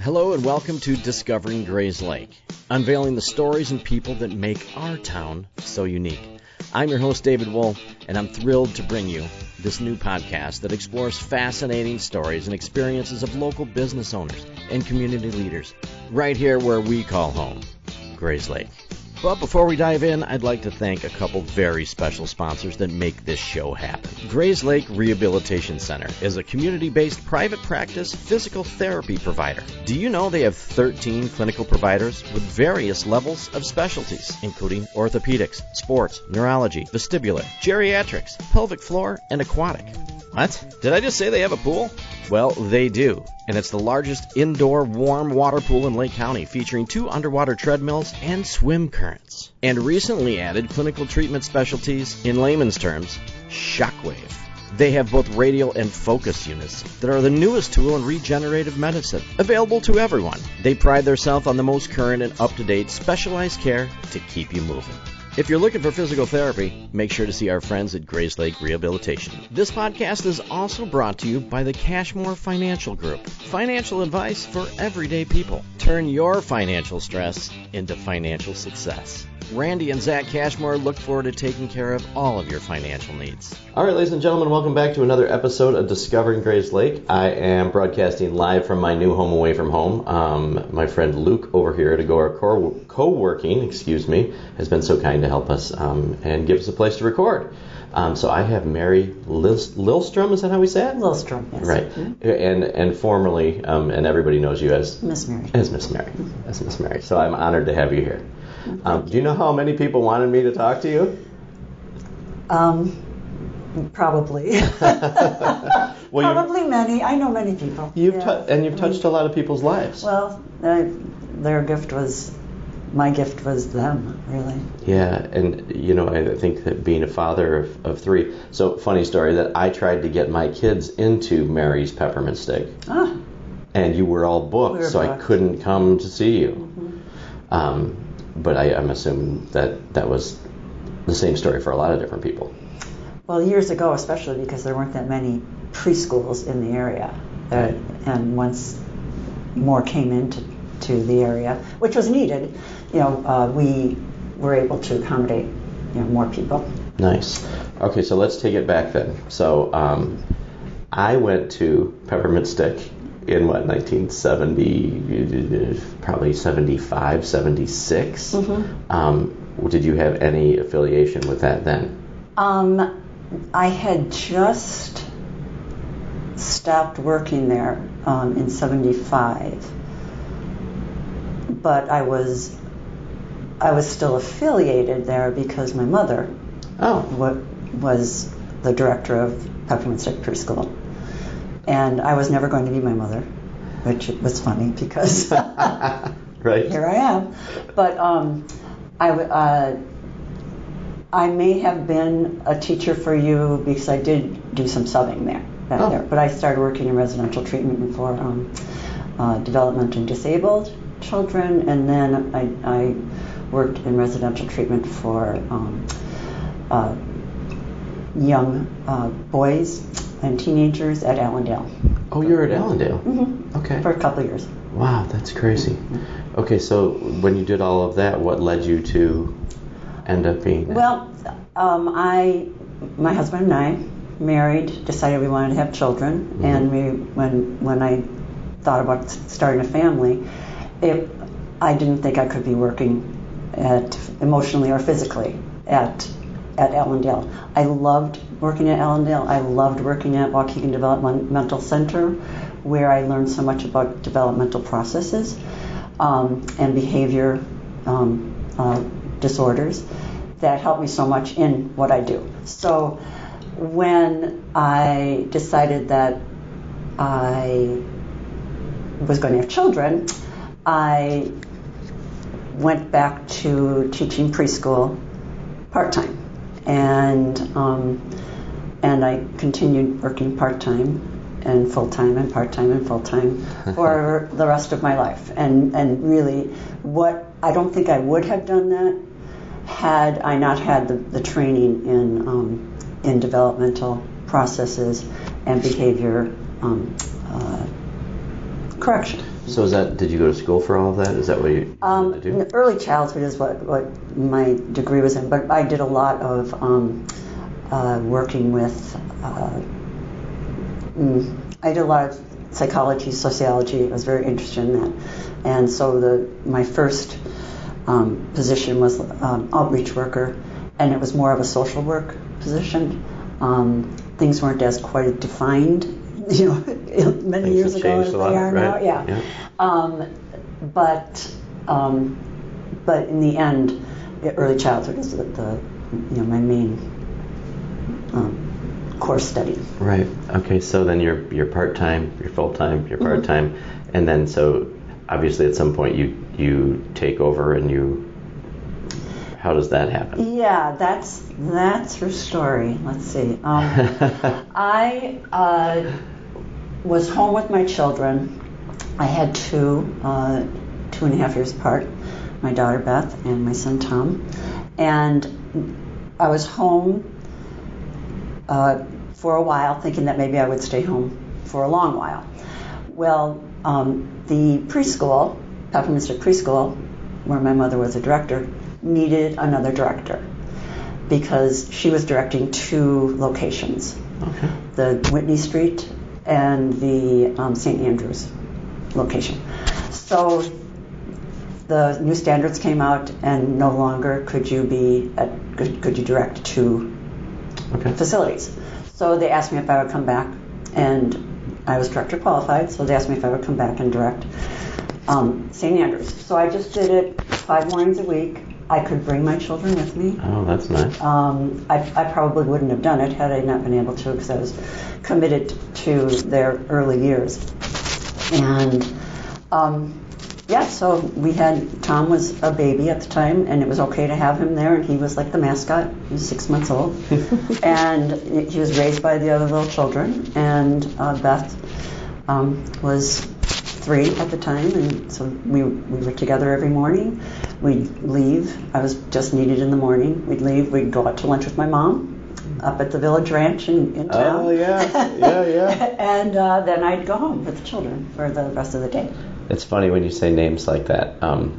Hello and welcome to Discovering Grayslake, unveiling the stories and people that make our town so unique. I'm your host, David Wool, and I'm thrilled to bring you this new podcast that explores fascinating stories and experiences of local business owners and community leaders, right here where we call home, Grayslake. But before we dive in, I'd like to thank a couple very special sponsors that make this show happen. Grayslake Rehabilitation Center is a community-based private practice physical therapy provider. Do you know they have 13 clinical providers with various levels of specialties, including orthopedics, sports, neurology, vestibular, geriatrics, pelvic floor, and aquatic? What? Did I just say they have a pool? Well, they do, and it's the largest indoor warm water pool in Lake County, featuring 2 underwater treadmills and swim currents. And recently added clinical treatment specialties, in layman's terms, shockwave. They have both radial and focus units that are the newest tool in regenerative medicine, available to everyone. They pride themselves on the most current and up-to-date specialized care to keep you moving. If you're looking for physical therapy, make sure to see our friends at Grayslake Rehabilitation. This podcast is also brought to you by the Cashmore Financial Group. Financial advice for everyday people. Turn your financial stress into financial success. Randy and Zach Cashmore look forward to taking care of all of your financial needs. All right, ladies and gentlemen, welcome back to another episode of Discovering Grayslake. I am broadcasting live from my new home away from home. My friend Luke over here at Agora Co-working, has been so kind to help us and give us a place to record. So I have Mary Lillstrom, is that how we say it? Lillstrom, yes. Right. Mm-hmm. And formerly, and everybody knows you as Miss Mary. As Miss Mary. Mm-hmm. As Miss Mary. So I'm honored to have you here. Do you know how many people wanted me to talk to you? Probably. Probably many. I know many people. You've touched a lot of people's lives. Well, my gift was them, really. Yeah, and I think that being a father of 3. So funny story that I tried to get my kids into Mary's Peppermint Stick. Ah. And you were all booked, so I couldn't come to see you. Mm-hmm. But I'm assuming that was the same story for a lot of different people. Well, years ago, especially because there weren't that many preschools in the area, and once more came into the area, which was needed, we were able to accommodate more people. Nice. Okay, so let's take it back then. So I went to Peppermint Stick in 1970, probably 75, 76. Mm-hmm. Did you have any affiliation with that then? I had just stopped working there in 75, but I was still affiliated there because my mother was the director of Peppermint Stick Preschool. And I was never going to be my mother, which was funny because right. Here I am. But I may have been a teacher for you because I did do some subbing there. But I started working in residential treatment for developmentally and disabled children, and then I worked in residential treatment for young boys and teenagers at Allendale. Oh, you're at Allendale? Mm-hmm. Okay. For a couple of years. Wow, that's crazy. Mm-hmm. Okay, so when you did all of that, what led you to end up being that? Well, my husband and I married, decided we wanted to have children, mm-hmm. and when I thought about starting a family, I didn't think I could be working emotionally or physically at Allendale. I loved working at Allendale. I loved working at Waukegan Developmental Center, where I learned so much about developmental processes and behavior disorders that helped me so much in what I do. So when I decided that I was going to have children, I went back to teaching preschool part-time. And I continued working part-time and full-time and part-time and full-time for the rest of my life. And really, I don't think I would have done that had I not had the training in developmental processes and behavior correction. So did you go to school for all of that? Is that what you wanted to do? Early childhood is what my degree was in, but I did a lot of working with, I did a lot of psychology, sociology. I was very interested in that. And so my first position was outreach worker, and it was more of a social work position. Things weren't as quite defined, many years ago as they are now. Yeah. But in the end, early childhood is my main course study. Right. Okay. So then you're part-time, you're full-time, you're part-time, and then so obviously at some point you take over and how does that happen? Yeah, that's her story. Let's see. I was home with my children. I had 2.5 years apart, my daughter Beth and my son Tom, and I was home for a while, thinking that maybe I would stay home for a long while. Well, the preschool, Peppermint Preschool, where my mother was a director, needed another director because she was directing 2 locations, the Whitney Street and the St. Andrews location. So the new standards came out, and no longer could you direct 2 facilities. So they asked me if I would come back, and I was director qualified, so they asked me if I would come back and direct St. Andrews. So I just did it 5 mornings a week. I could bring my children with me. Oh, that's nice. I probably wouldn't have done it had I not been able to, because I was committed to their early years. And so Tom was a baby at the time, and it was okay to have him there, and he was like the mascot. He was 6 months old. And he was raised by the other little children, and Beth was 3 at the time, and so we were together every morning. We'd leave. I was just needed in the morning. We'd leave. We'd go out to lunch with my mom up at the Village Ranch in town. Oh, yeah. And then I'd go home with the children for the rest of the day. It's funny when you say names like that. So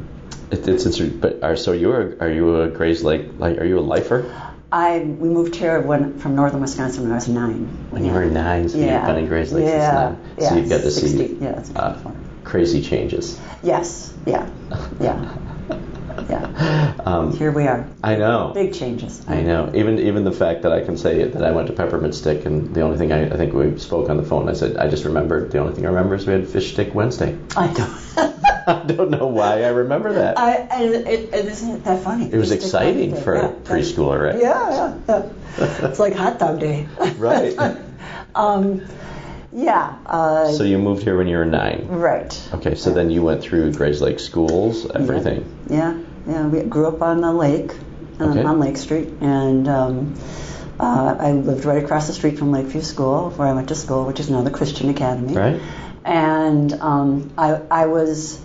are you a Grayslake? Like, are you a lifer? We moved here from northern Wisconsin when I was 9. When you were 9, so you've been in Grayslake since 9. So you've got to 60, see crazy changes. Yes. Yeah. Here we are. I know. Big changes. I know. Even the fact that I can say that I went to Peppermint Stick, and the only thing I think we spoke on the phone, I said, I just remembered, the only thing I remember is we had Fish Stick Wednesday. I don't. I don't know why I remember that. Isn't that funny? It was exciting for a preschooler, right? Yeah. It's like hot dog day. Right. So you moved here when you were 9. Right. Okay, so then you went through Grayslake schools, everything. Yeah. We grew up on the lake, on Lake Street, and I lived right across the street from Lakeview School, where I went to school, which is now the Christian Academy. Right. And I was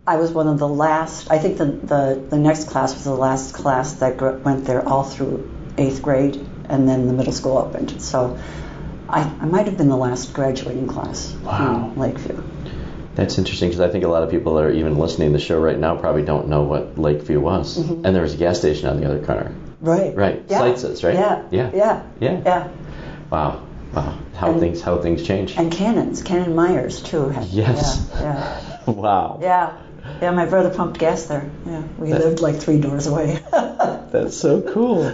one of the last. I think the next class was the last class that went there all through 8th grade, and then the middle school opened. So I might have been the last graduating class from Lakeview. That's interesting, because I think a lot of people that are even listening to the show right now probably don't know what Lakeview was. Mm-hmm. And there was a gas station on the other corner. Right. Yeah. Seitz's, right? Yeah. Wow. How things change. And Cannon Myers too. Yes. Yeah. Wow. Yeah, my brother pumped gas there. Yeah, we lived like 3 doors away. That's so cool.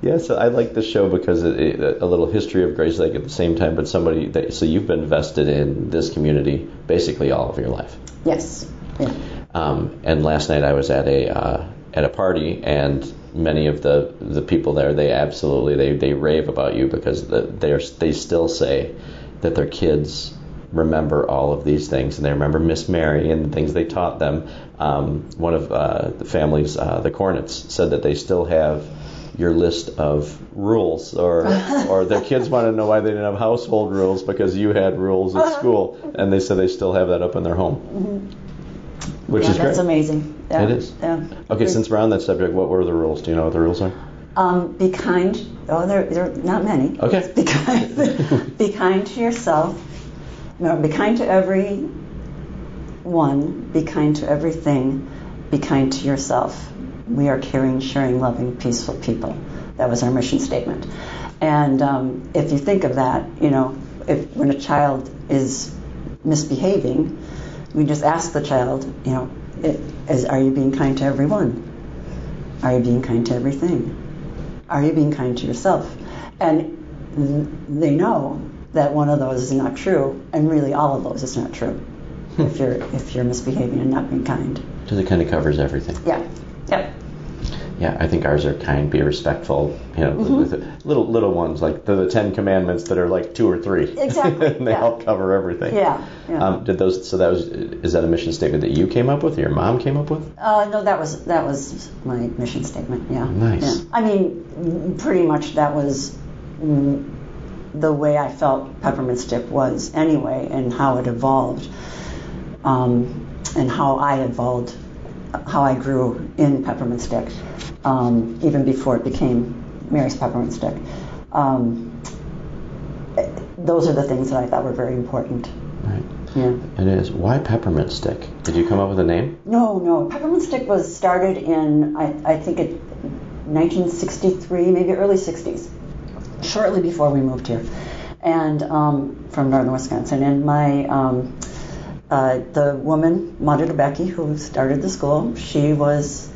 Yeah, so I like this show because a little history of Grayslake at the same time, but so you've been vested in this community basically all of your life. Yes. Yeah. And last night I was at a party, and many of the people there, they absolutely they rave about you, because they still say that their kids remember all of these things, and they remember Miss Mary and the things they taught them. One of the families, the Cornets, said that they still have your list of rules, or their kids want to know why they didn't have household rules because you had rules at school, and they said they still have that up in their home. Mm-hmm. Which is great. That's amazing. Yeah. It is. Yeah. Okay, since we're on that subject, what were the rules? Do you know what the rules are? Be kind. Oh, there are not many. Okay. Be kind to yourself. No, be kind to every one, be kind to everything, be kind to yourself. We are caring, sharing, loving, peaceful people. That was our mission statement. And if you think of that, when a child is misbehaving, we just ask the child, are you being kind to everyone? Are you being kind to everything? Are you being kind to yourself? And they know that one of those is not true, and really all of those is not true. if you're misbehaving and not being kind. Because it kind of covers everything. Yeah. Yep. Yeah, I think ours are kind, be respectful, with little ones, like the 10 Commandments that are like 2 or 3. Exactly. And they help cover everything. Yeah. Is that a mission statement that you came up with, or your mom came up with? No, that was my mission statement, yeah. Nice. Yeah. I mean, pretty much that was the way I felt Peppermint Stick was anyway, and how it evolved, and how I evolved, how I grew in Peppermint Stick, even before it became Mary's Peppermint Stick. Those are the things that I thought were very important. Right. Yeah. It is. Why Peppermint Stick? Did you come up with a name? No. Peppermint Stick was started in, I think, 1963, maybe early 60s, shortly before we moved here, and from northern Wisconsin. And the woman, Mother Becky, who started the school, she was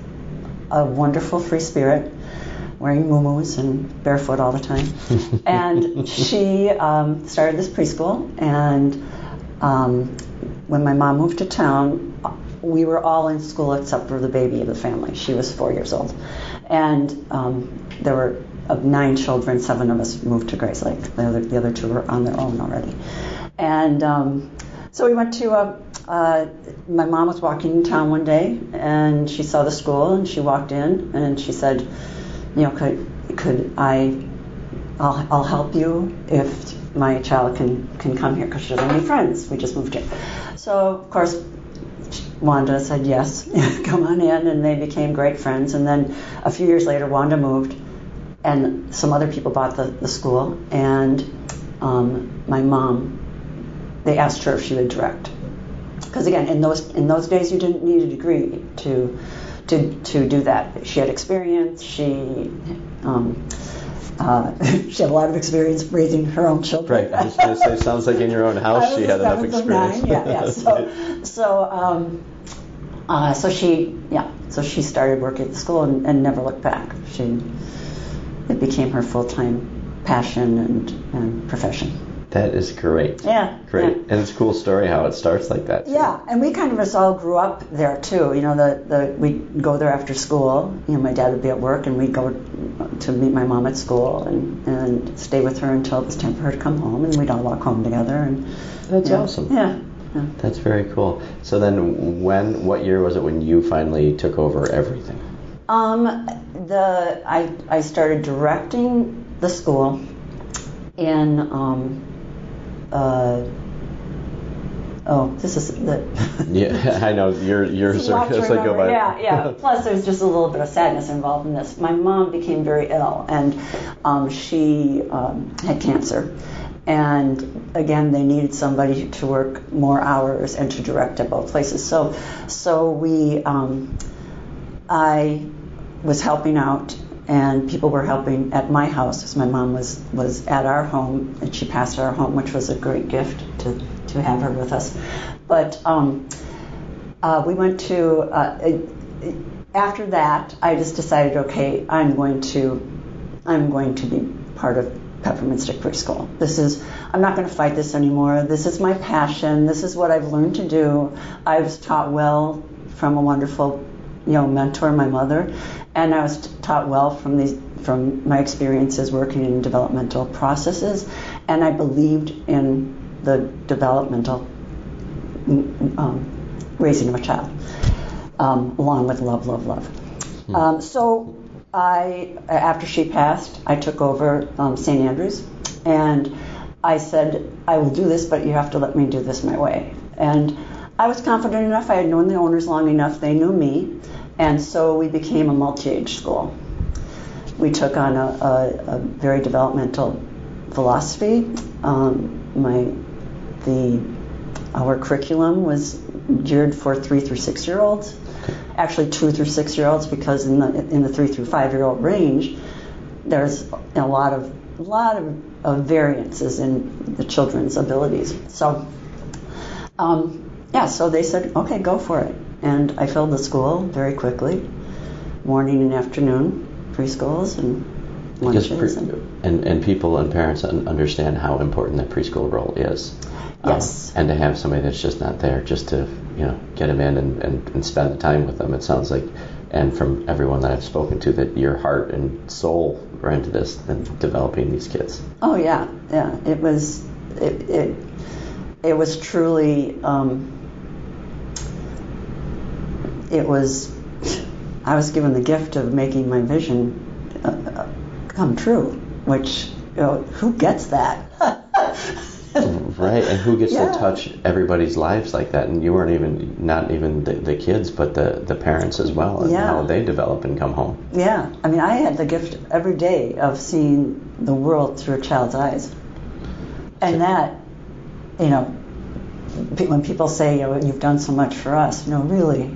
a wonderful free spirit, wearing muumuus and barefoot all the time. And she started this preschool, and when my mom moved to town, we were all in school except for the baby of the family. She was 4 years old. And there were, of 9 children, 7 of us moved to Grayslake. The other 2 were on their own already. And so we went to, my mom was walking in town one day, and she saw the school, and she walked in, and she said, I'll help you if my child can come here, because she doesn't have any friends. We just moved here. So, of course, Wanda said yes, come on in, and they became great friends. And then a few years later, Wanda moved, and some other people bought the school, and my mom, they asked her if she would direct. Because again, in those days, you didn't need a degree to do that. She had experience. She had a lot of experience raising her own children. Right. I was going to say, sounds like in your own house she had enough experience. 9, yeah. So she started working at the school and never looked back. It became her full-time passion and profession. That is great. Yeah. Great. Yeah. And it's a cool story how it starts like that, too. Yeah, and we kind of just all grew up there, too. We'd go there after school. My dad would be at work, and we'd go to meet my mom at school and stay with her until it was time for her to come home, and we'd all walk home together. That's awesome. Yeah. That's very cool. So then what year was it when you finally took over everything? I started directing the school in this is the yeah, I know yours are as I go by. Yeah. Plus, there's just a little bit of sadness involved in this. My mom became very ill, and she had cancer. And again, they needed somebody to work more hours and to direct at both places. So we, I was helping out, and people were helping at my house, because my mom was at our home, and she passed at our home, which was a great gift to have her with us. But we went to after that, I just decided, okay, I'm going to be part of Peppermint Stick Preschool. I'm not going to fight this anymore. This is my passion. This is what I've learned to do. I was taught well from a wonderful, mentor, my mother, and I was taught well from my experiences working in developmental processes, and I believed in the developmental raising of a child, along with love. So after she passed, I took over St. Andrews, and I said, I will do this, but you have to let me do this my way. And I was confident enough. I had known the owners long enough. They knew me. And so we became a multi-age school. We took on a very developmental philosophy. Our curriculum was geared for 3 through 6 year olds. Actually, 2 through 6 year olds, because in the 3 through 5 year old range, there's a lot of variances in the children's abilities. So, so they said, okay, go for it. And I filled the school very quickly, morning and afternoon preschools and lunches. And people and parents understand how important that preschool role is. Yes. And to have somebody that's just not there, just to get them in and spend the time with them. It sounds like, and from everyone that I've spoken to, that your heart and soul were into this and developing these kids. Oh yeah. It was truly. I was given the gift of making my vision come true, which who gets that? Right, and who gets to touch everybody's lives like that? And you weren't not even the kids, but the parents as well, and how they develop and come home. Yeah, I mean, I had the gift every day of seeing the world through a child's eyes, and that, when people say, you've done so much for us, really,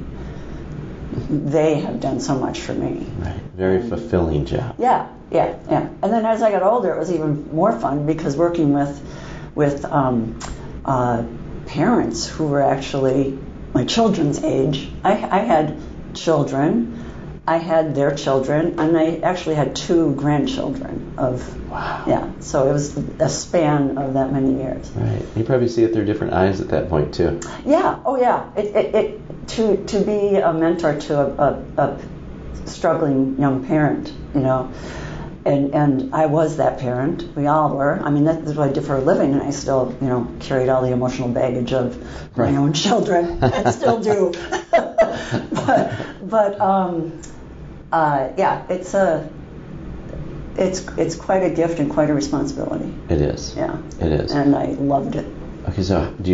they have done so much for me. Right, very fulfilling job. Yeah. And then as I got older, it was even more fun, because working with parents who were actually my children's age. I had children, I had their children, and I actually had 2 grandchildren Wow. Yeah, so it was a span of that many years. Right. You probably see it through different eyes at that point too. Yeah. Oh yeah. To be a mentor to a struggling young parent, and I was that parent. We all were. I mean, that's what I did for a living, and I still, carried all the emotional baggage of my own children. I still do. but it's quite a gift and quite a responsibility. It is. Yeah. It is. And I loved it. Okay, so do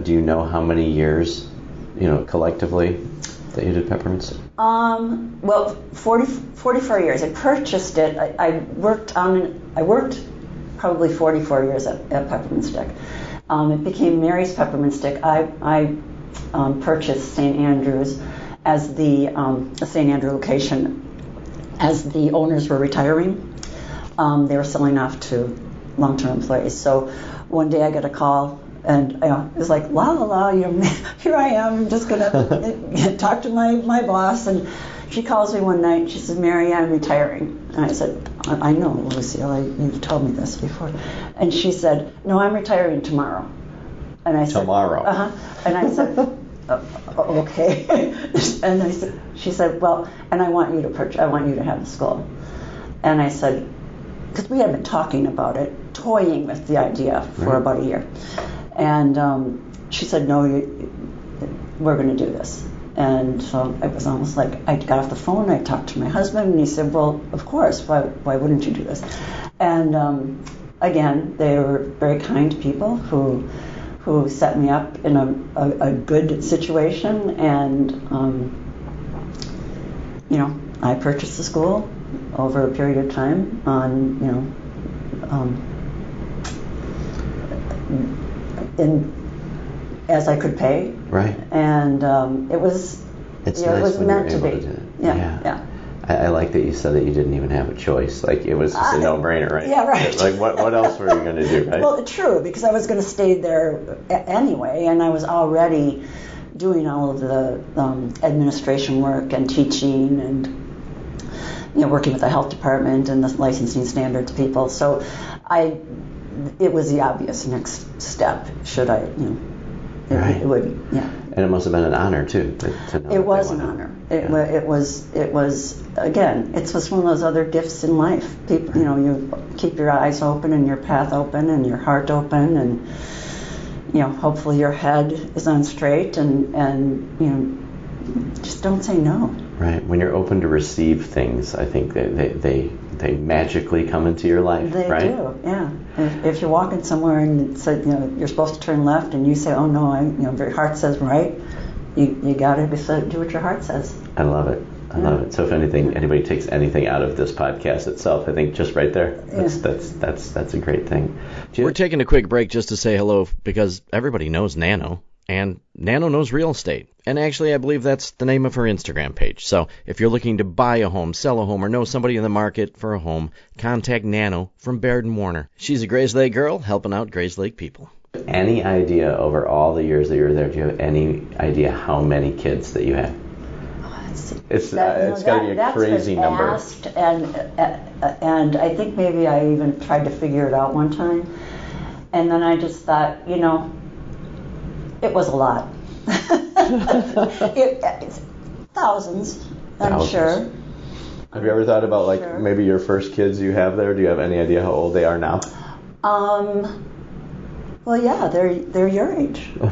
you know how many years, collectively, that you did Peppermint? Well, 44 years. I purchased it. I worked probably 44 years at Peppermint Stick. It became Mary's Peppermint Stick. I purchased St. Andrews as the St. Andrew location as the owners were retiring. They were selling off to long-term employees. So one day I got a call, and it was like, here I am. I'm just going to talk to my boss. And she calls me one night. She says, Mary, I'm retiring. And I said, I know, Lucille. You've told me this before. And she said, no, I'm retiring tomorrow. And I said, tomorrow? Uh-huh. And I said, okay. And she said, well, and I want you to have the school. And I said, because we had been talking about it, toying with the idea for about a year. And she said, no, we're going to do this. And so it was almost like I got off the phone, I talked to my husband, and he said, well, of course, why wouldn't you do this? And again, they were very kind people who set me up in a good situation, and I purchased the school over a period of time on as I could pay. Right. And it was nice it was meant to be. Yeah. I like that you said that you didn't even have a choice. Like, it was just a no-brainer, right? Yeah, right. Like, what else were you going to do, right? Well, true, because I was going to stay there anyway, and I was already doing all of the administration work and teaching and working with the health department and the licensing standards people. So it was the obvious next step. Should I, right. It would, yeah. And it must have been an honor too. To know it was an honor. It was again. It's just one of those other gifts in life. People, you keep your eyes open and your path open and your heart open, and hopefully your head is on straight, and just don't say no. Right. When you're open to receive things, I think they magically come into your life. They right? do. Yeah. If you're walking somewhere and it's you're supposed to turn left and you say, oh no, your heart says right. You got to do what your heart says. I love it. I love it. So if anybody takes anything out of this podcast itself, I think just right there, that's a great thing. We're taking a quick break just to say hello, because everybody knows Nano. And Nano knows real estate. And actually, I believe that's the name of her Instagram page. So if you're looking to buy a home, sell a home, or know somebody in the market for a home, contact Nano from Baird & Warner. She's a Grayslake girl helping out Grayslake people. Any idea over all the years that you were there, do you have any idea how many kids that you had? It's got to be a crazy number. Asked, and I think maybe I even tried to figure it out one time. And then I just thought, it was a lot. Thousands, I'm sure. Have you ever thought about maybe your first kids you have there? Do you have any idea how old they are now? Well, yeah, they're your age. Oh,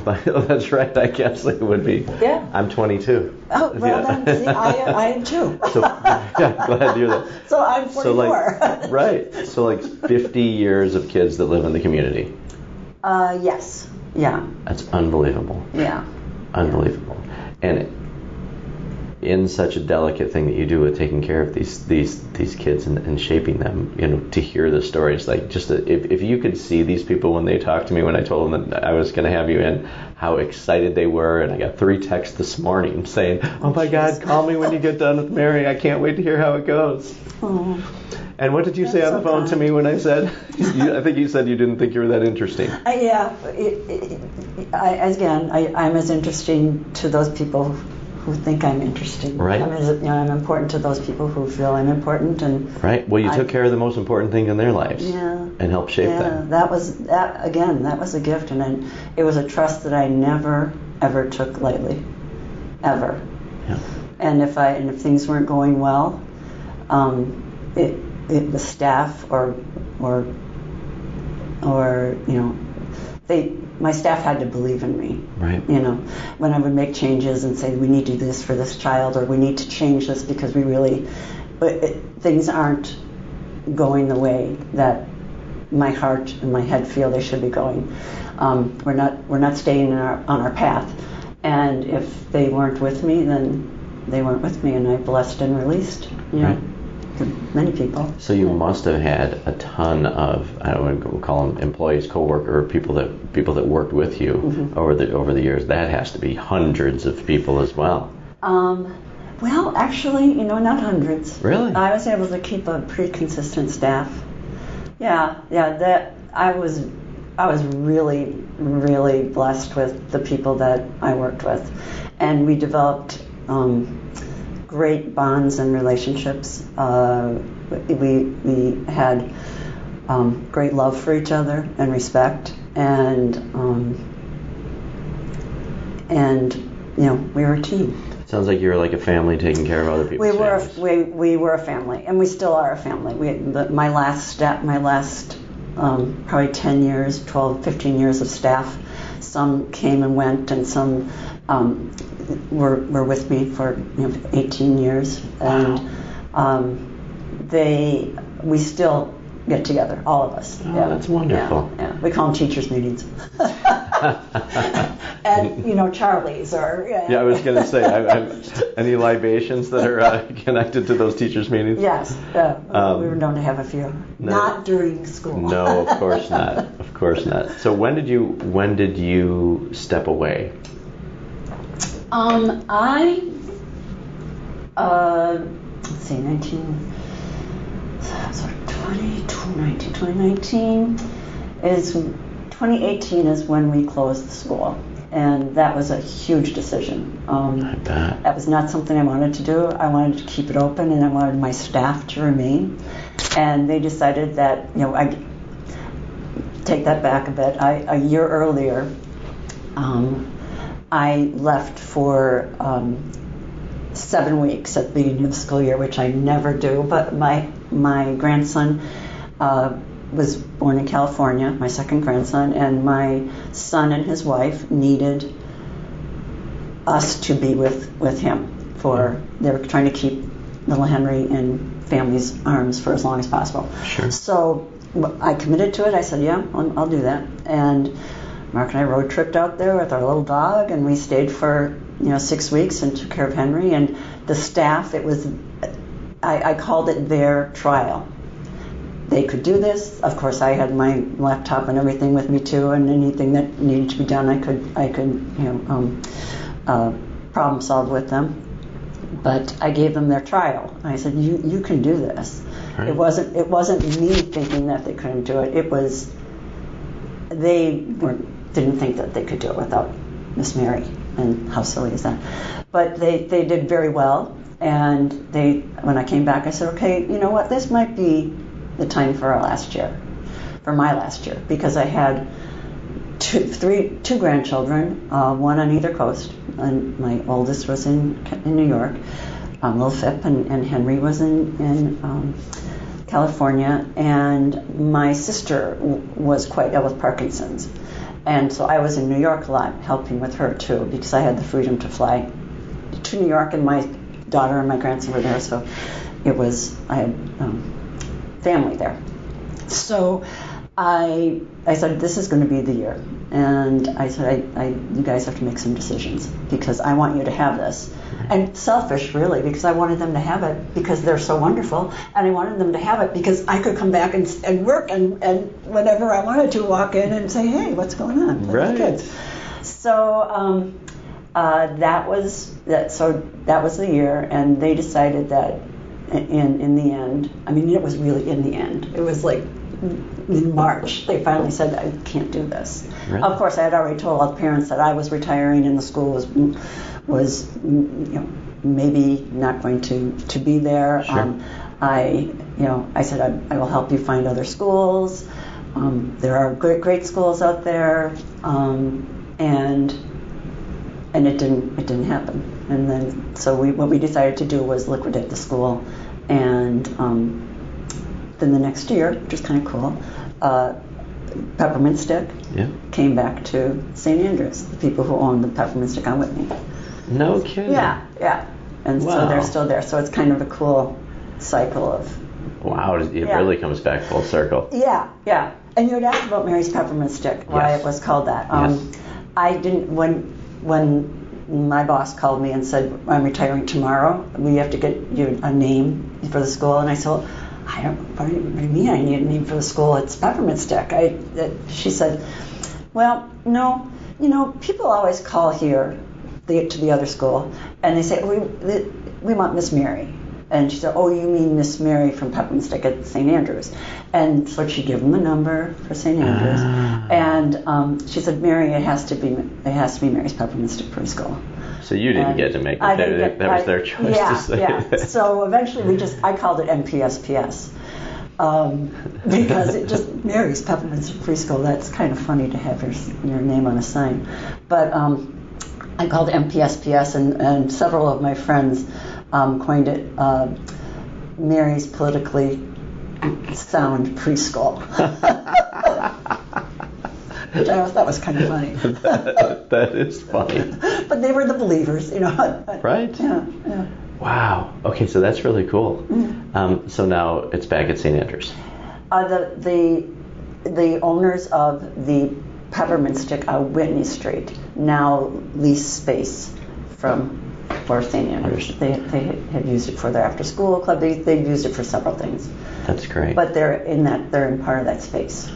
that's right. I guess they would be. Yeah. I'm 22. Oh, well, yeah. Then, see, I am too. So, yeah, glad to hear that. So I'm 44. So right. So 50 years of kids that live in the community. Yes. Yeah. That's unbelievable. Yeah. Unbelievable. And in such a delicate thing that you do with taking care of these kids and shaping them, to hear the stories, if you could see these people when they talked to me when I told them that I was going to have you in, how excited they were. And I got 3 texts this morning saying, "Oh my God, call me when you get done with Mary. I can't wait to hear how it goes." Oh. And what did you say on the phone to me when I said? I think you said you didn't think you were that interesting. Yeah. I'm as interesting to those people who think I'm interesting. Right. I'm important to those people who feel I'm important. And right. Well, you took care of the most important thing in their lives. Yeah. And helped shape them. That was a gift, and it was a trust that I never ever took lightly, ever. Yeah. And if things weren't going well, the staff or my staff had to believe in me. Right. When I would make changes and say we need to do this for this child, or we need to change this because things aren't going the way that my heart and my head feel they should be going. We're not staying on our path. And if they weren't with me, then they weren't with me, and I blessed and released. Right. Many people. So you must have had a ton of, I don't want to call them employees, co-worker, or people that worked with you mm-hmm. over the years. That has to be hundreds of people as well. Well, actually, not hundreds. Really? I was able to keep a pretty consistent staff. Yeah. That I was really, really blessed with the people that I worked with, and we developed great bonds and relationships. We had great love for each other and respect, and we were a team. Sounds like you were like a family taking care of other people's families. We were a family, and we still are a family. My last probably 10 years, 12, 15 years of staff. Some came and went, and some were with me for 18 years, and we still get together, all of us. Oh, yeah. That's wonderful. Yeah. We call them teachers' meetings. And Charlie's or yeah, I was going to say, any libations that are connected to those teachers' meetings? Yes, we were known to have a few. No. Not during school. No, of course not. Of course not. So when did you step away? Let's see, 2018 is when we closed the school, and that was a huge decision. I bet. That was not something I wanted to do. I wanted to keep it open, and I wanted my staff to remain. And they decided that, I take that back a bit. A year earlier, I left for 7 weeks at the beginning of the school year, which I never do. But my grandson was born in California, my second grandson, and my son and his wife needed us to be with him. They were trying to keep little Henry in family's arms for as long as possible. Sure. So I committed to it. I said, yeah, I'll do that. And Mark and I road tripped out there with our little dog, and we stayed for 6 weeks and took care of Henry. And the staff, I called it their trial. they could do this. Of course, I had my laptop and everything with me too, and anything that needed to be done, I could problem solve with them. But I gave them their trial. I said, you can do this. Right. It wasn't me thinking that they couldn't do it. It was didn't think that they could do it without Miss Mary. And how silly is that? But they did very well. And when I came back, I said, okay, you know what? This might be the time for my last year, because I had two grandchildren, one on either coast, and my oldest was in New York, little Phip, and Henry was in California, and my sister was quite ill with Parkinson's, and so I was in New York a lot, helping with her too, because I had the freedom to fly to New York, and my daughter and my grandson were there, so I had family there. So I said, this is going to be the year. And I said, you guys have to make some decisions, because I want you to have this. And selfish, really, because I wanted them to have it because they're so wonderful. And I wanted them to have it because I could come back and work and whenever I wanted to walk in and say, hey, what's going on with the kids? So that was the year. And they decided that in the end, I mean, it was really in the end. It was like in March, they finally said, I can't do this. Really? Of course, I had already told all the parents that I was retiring and the school was maybe not going to be there. Sure. I said, I will help you find other schools. There are great schools out there, and it didn't happen. And then, so what we decided to do was liquidate the school, and then the next year, which was kind of cool, Peppermint Stick came back to St. Andrews, the people who owned the Peppermint Stick on Whitney. No kidding. Yeah. And so they're still there. So it's kind of a cool cycle of... Wow, it really comes back full circle. Yeah. And you had asked about Mary's Peppermint Stick, why it was called that. I didn't... When my boss called me and said, I'm retiring tomorrow, we have to get you a name for the school. And I said, what do you mean I need a name for the school? It's Peppermint Stick. She said, well, no, people always call here to the other school, and they say, we want Miss Mary. And she said, oh, you mean Miss Mary from Peppermint Stick at St. Andrews. And so she gave them the number for St. Andrews. And she said, Mary, it has to be Mary's Peppermint Stick Preschool. So you didn't get to make it. That was their choice to say that. So eventually I called it MPSPS. Because it just, Mary's Peppermint Stick Preschool, that's kind of funny to have your name on a sign. But I called it MPSPS, and several of my friends coined it Mary's Politically Sound Preschool. Which I thought was kind of funny. That is funny. But they were the believers, Right? Yeah. Wow. Okay, so that's really cool. Mm-hmm. So now it's back at St. Andrews. The owners of the Peppermint Stick on Whitney Street now lease space for St. Andrews. They have used it for their after school club. They've used it for several things. That's great. But they're in part of that space.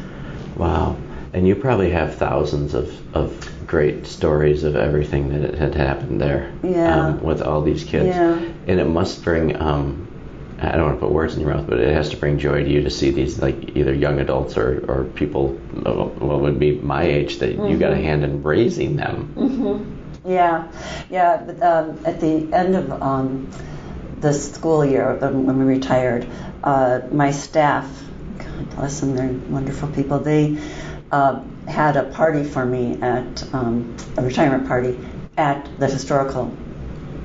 Wow. And you probably have thousands of great stories of everything that had happened there. Yeah. With all these kids. Yeah. And it must bring, I don't want to put words in your mouth, but it has to bring joy to you to see these, like, either young adults or people, would be my age, that you got a hand in raising them. Mm-hmm. Yeah. But, at the end of the school year, when we retired, my staff, God bless them, they're wonderful people, they had a party for me at a retirement party at the Historical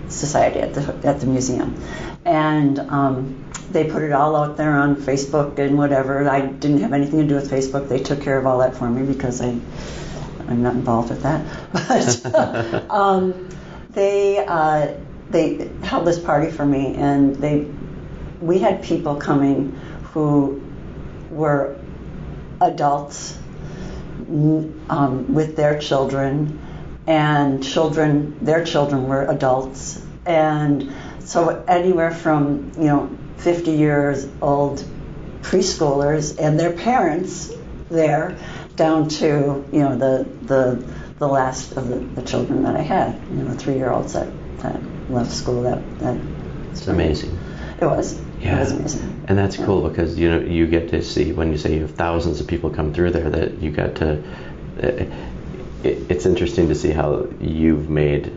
Society at the museum, and they put it all out there on Facebook and whatever. I didn't have anything to do with Facebook. They took care of all that for me because I'm not involved with that. But they held this party for me, and we had people coming who were adults with their children, and their children were adults, and so anywhere from 50 years old preschoolers and their parents there, down to the last of the children that I had, 3-year-olds that left school. It's amazing. It was. Yeah. It was amazing. And that's cool because you get to see, when you say you have thousands of people come through there, that you got to. It's interesting to see how you've made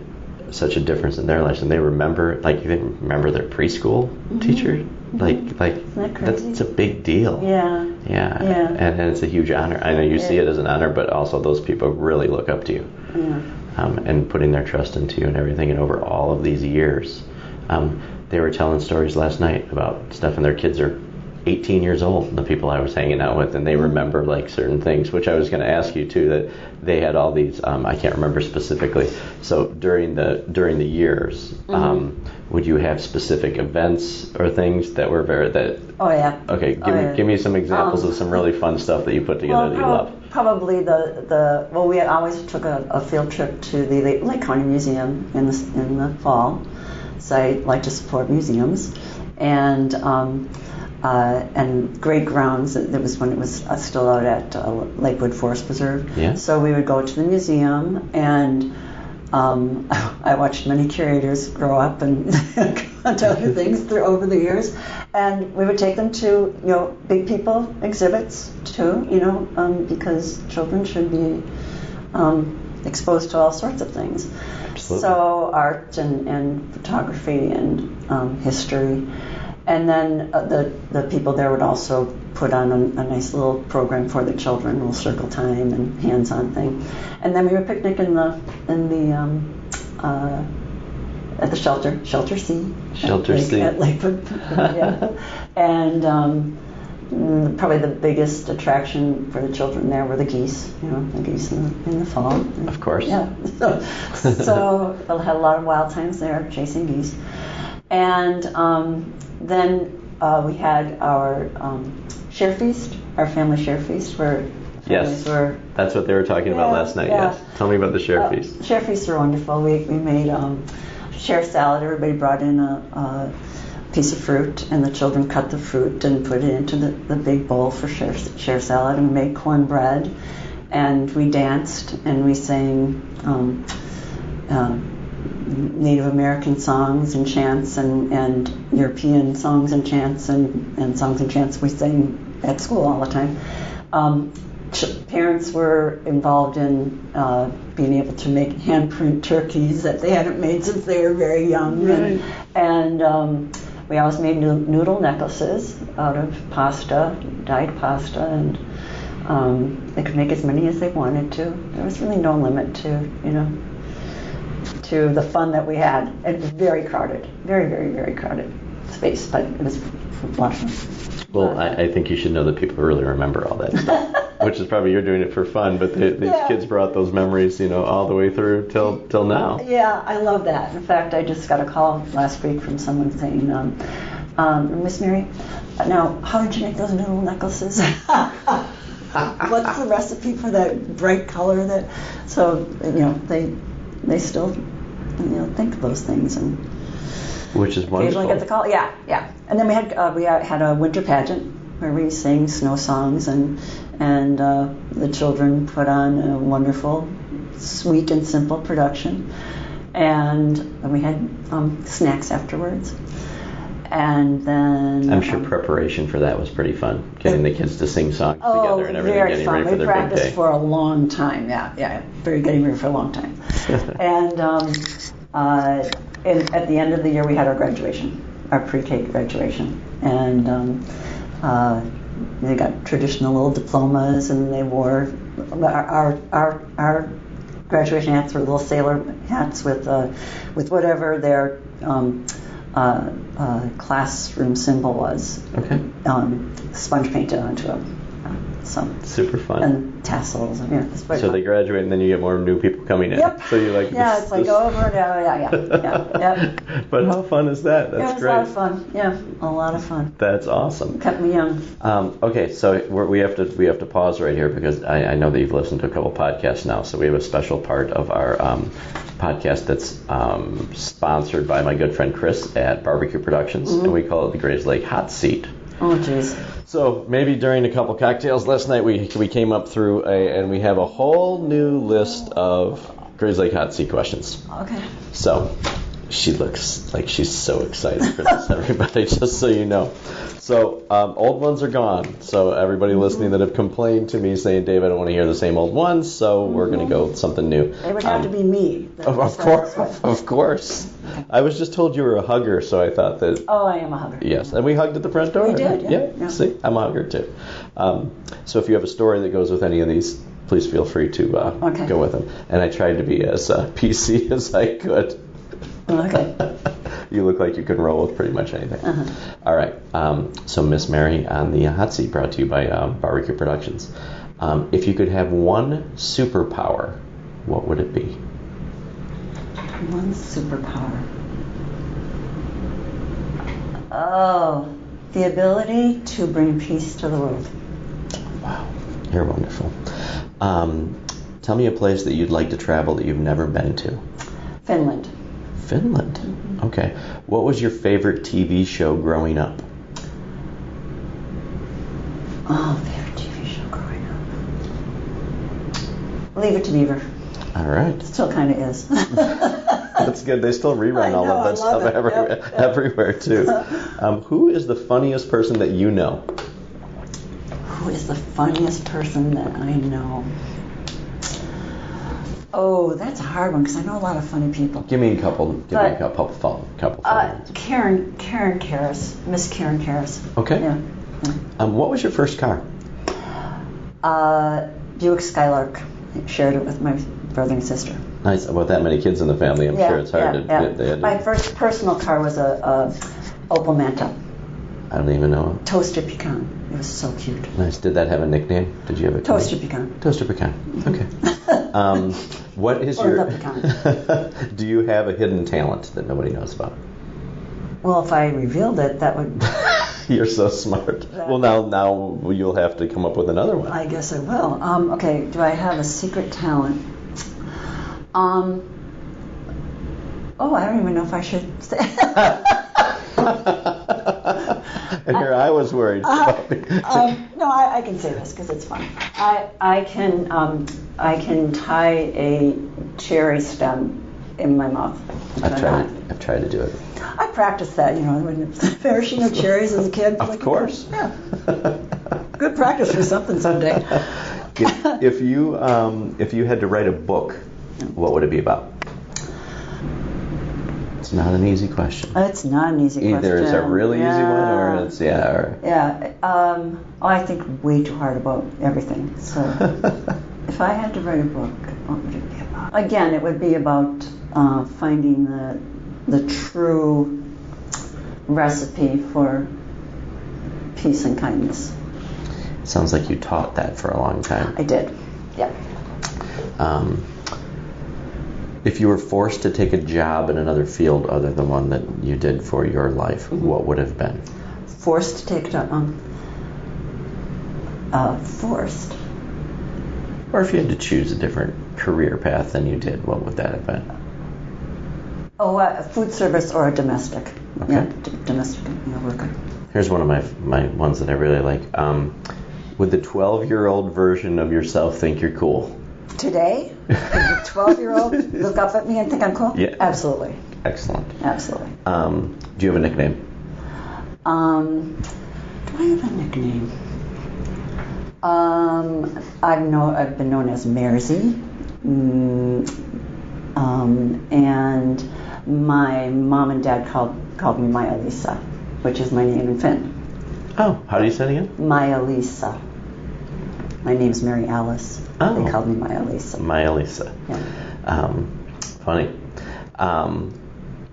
such a difference in their lives, and they remember their preschool teacher. Like that's a big deal. Yeah. And it's a huge honor. I know you see it as an honor, but also those people really look up to you, and putting their trust into you and everything. And over all of these years, they were telling stories last night about stuff, and their kids are 18 years old, the people I was hanging out with, and they remember like certain things, which I was going to ask you too, that they had all these, I can't remember specifically. So during the years, would you have specific events or things that were Oh yeah. Okay, give me some examples of some really fun stuff that you put together that you love. Probably we always took a field trip to the Lake County Museum in the fall. So I like to support museums, and great grounds. That was when it was still out at Lakewood Forest Preserve. Yeah. So we would go to the museum, and I watched many curators grow up and to other things over the years, and we would take them to big people exhibits too. Because children should be exposed to all sorts of things. Absolutely. So art and photography and history. And then the people there would also put on a nice little program for the children, a little circle time and hands-on thing. And then we would picnic at the Shelter C. At Lakewood. Yeah. And probably the biggest attraction for the children there were the geese. The geese in the fall. Of course. Yeah. So we had a lot of wild times there, chasing geese. And then we had our share feast, our family share feast, where families were. That's what they were talking about last night. Yeah. Yes. Tell me about the share feast. Share feasts were wonderful. We made share salad. Everybody brought in a piece of fruit, and the children cut the fruit and put it into the big bowl for share salad. And we made cornbread, and we danced and we sang Native American songs and chants and European songs and chants and songs and chants we sang at school all the time. Parents were involved in being able to make handprint turkeys that they hadn't made since they were very young. Right. And we always made noodle necklaces out of pasta, dyed pasta, and they could make as many as they wanted to. There was really no limit to the fun that we had. It was very crowded, very, very, very crowded space, but it was a lot of fun. Well, I think you should know that people really remember all that stuff, which is probably you're doing it for fun, but these kids brought those memories, all the way through till now. Yeah, I love that. In fact, I just got a call last week from someone saying, Miss Mary, now, how did you make those noodle necklaces? What's the recipe for that bright color? So, they still, think of those things, and which is wonderful. Occasionally get the call. Yeah. And then we had a winter pageant where we sang snow songs, and the children put on a wonderful, sweet and simple production, and then we had snacks afterwards. And then I'm sure preparation for that was pretty fun, getting the kids to sing songs together and everything, very getting fun. ready for their big day. We practiced for a long time. Yeah, getting ready for a long time. And at the end of the year, we had our graduation, our pre-K graduation, and they got traditional little diplomas, and they wore our graduation hats were little sailor hats with whatever their classroom symbol was. Okay. Sponge painted onto them. Super fun. And tassels. It's so fun. they graduate, and then you get more new people coming in. Yep. So you like. Yeah, it's like over and yeah. But how fun is that? That's it was great. a lot of fun. Yeah, a lot of fun. That's awesome. Kept me young. Okay, so we have to pause right here because I know that you've listened to a couple podcasts now. So we have a special part of our podcast that's sponsored by my good friend Chris at Barbecue Productions, and we call it the Grayslake Hot Seat. Oh, jeez. So maybe during a couple cocktails last night, we came up through and we have a whole new list of Grayslake hot seat questions. Okay. So she looks like she's so excited for this, everybody, just so you know. So old ones are gone. So everybody listening that have complained to me saying, Dave, I don't want to hear the same old ones, so we're going to go with something new. It would have to be me. Of course. I was just told you were a hugger, so I thought that... Oh, I am a hugger. Yes, and we hugged at the front door. We did, yeah. See, I'm a hugger too. So if you have a story that goes with any of these, please feel free to go with them. And I tried to be as PC as I could. Okay. You look like you can roll with pretty much anything. Uh-huh. All right. So Miss Mary on the hot seat, brought to you by Barbecue Productions. If you could have one superpower, what would it be? One superpower. Oh, the ability to bring peace to the world. Wow, you're wonderful. Tell me a place that you'd like to travel that you've never been to. Finland. Finland? Mm-hmm. Okay. What was your favorite TV show growing up? Oh, favorite TV show growing up. Leave It to Beaver. All right. It still kind of is. That's good. They still rerun all of that stuff everywhere too. Who is the funniest person that you know? Who is the funniest person that I know? Oh, that's a hard one because I know a lot of funny people. Give me a couple. Give me a couple funny ones. Karen Karras, Miss Karen Karras. Okay. Yeah. What was your first car? Buick Skylark. I shared it with my brother and sister. Nice. About that many kids in the family, I'm sure it's hard to. My first personal car was a Opel Manta. I don't even know. Toaster Pecan. It was so cute. Nice. Did that have a nickname? Did you have a Toaster Pecan? Toaster Pecan. Okay. What is or the pecan. Do you have a hidden talent that nobody knows about? Well, if I revealed it, that would... You're so smart. Well, now you'll have to come up with another one. I guess I will. Okay, do I have a secret talent? Oh, I don't even know if I should say. And here I was worried. No, I can say this because it's fun. I can tie a cherry stem in my mouth. I've tried to do it. I practiced that, when perishing of cherries as a kid. Of course. Yeah. Good practice for something someday. If you had to write a book, what would it be about? It's not an easy question. It's not an easy question. Either it's a really easy one, or it's I think way too hard about everything. So, if I had to write a book, what would it be about? Again, it would be about finding the true recipe for peace and kindness. Sounds like you taught that for a long time. I did. Yeah. If you were forced to take a job in another field other than one that you did for your life, mm-hmm. what would it have been? Forced to take a job? Forced. Or if you had to choose a different career path than you did, what would that have been? Oh, food service or a domestic. Okay. Yeah, domestic worker. Here's one of my ones that I really like. Would the 12-year-old version of yourself think you're cool? Today? Would the 12-year-old look up at me and think I'm cool? Yeah. Absolutely. Excellent. Absolutely. Do you have a nickname? Do I have a nickname? I've been known as Mersey. And my mom and dad called me Maya Lisa, which is my name in Finn. Oh, how do you say it again? Maya Lisa. My name's Mary Alice. Oh. They called me Maya Lisa. Maya Lisa. Yeah. Funny.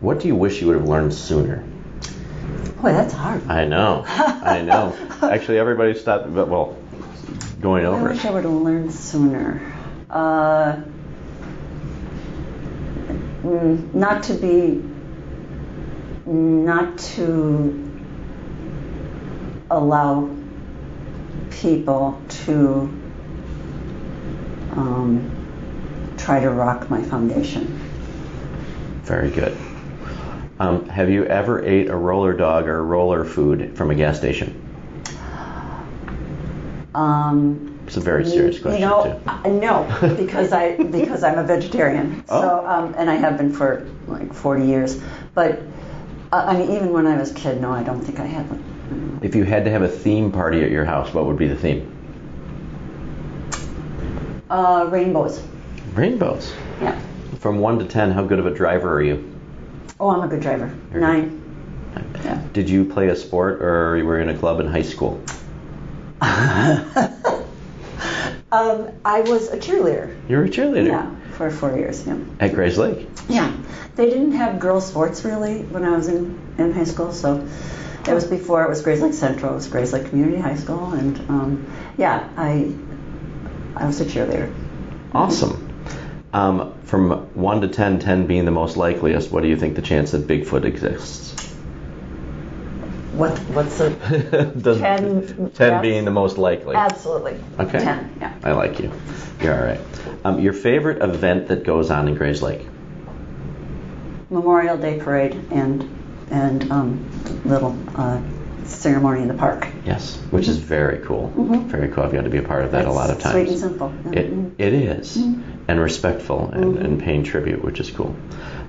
What do you wish you would have learned sooner? Boy, that's hard. I know. Actually, everybody stopped, going over I wish I would have learned sooner. Not to allow people to try to rock my foundation. Very good. Have you ever ate a roller dog or roller food from a gas station? It's a very serious question, too. No, because I'm a vegetarian. Oh. So and I have been for like 40 years. But I mean, even when I was a kid, no, I don't think I had one. If you had to have a theme party at your house, what would be the theme? Rainbows. Rainbows. Yeah. From 1 to 10, how good of a driver are you? Oh, I'm a good driver. 9. Yeah. Did you play a sport or you were in a club in high school? I was a cheerleader. You were a cheerleader? Yeah, for 4 years, yeah. At Grayslake? Yeah. They didn't have girls' sports, really, when I was in high school, so it was before it was Grayslake Central. It was Grayslake Community High School, and, yeah, I was a cheerleader. Awesome. From 1 to 10, 10 being the most likeliest, what do you think the chance that Bigfoot exists? What's the 10? 10 being the most likely. Absolutely. Okay. 10, yeah. I like you. You're all right. Your favorite event that goes on in Grayslake? Memorial Day parade and little ceremony in the park. Yes, which is very cool. Mm-hmm. Very cool. I've got to be a part of that a lot of times. Sweet and simple. It is, and respectful and paying tribute, which is cool.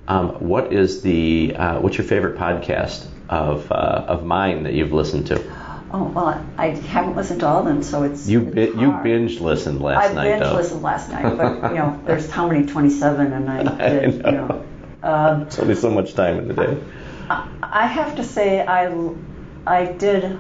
What's your favorite podcast of mine that you've listened to? Oh, well, I haven't listened to all of them, so it's You hard. binge listened last night, I binge listened last night, but there's how many? 27, and I did. I know. It's only so much time in the day. I have to say I did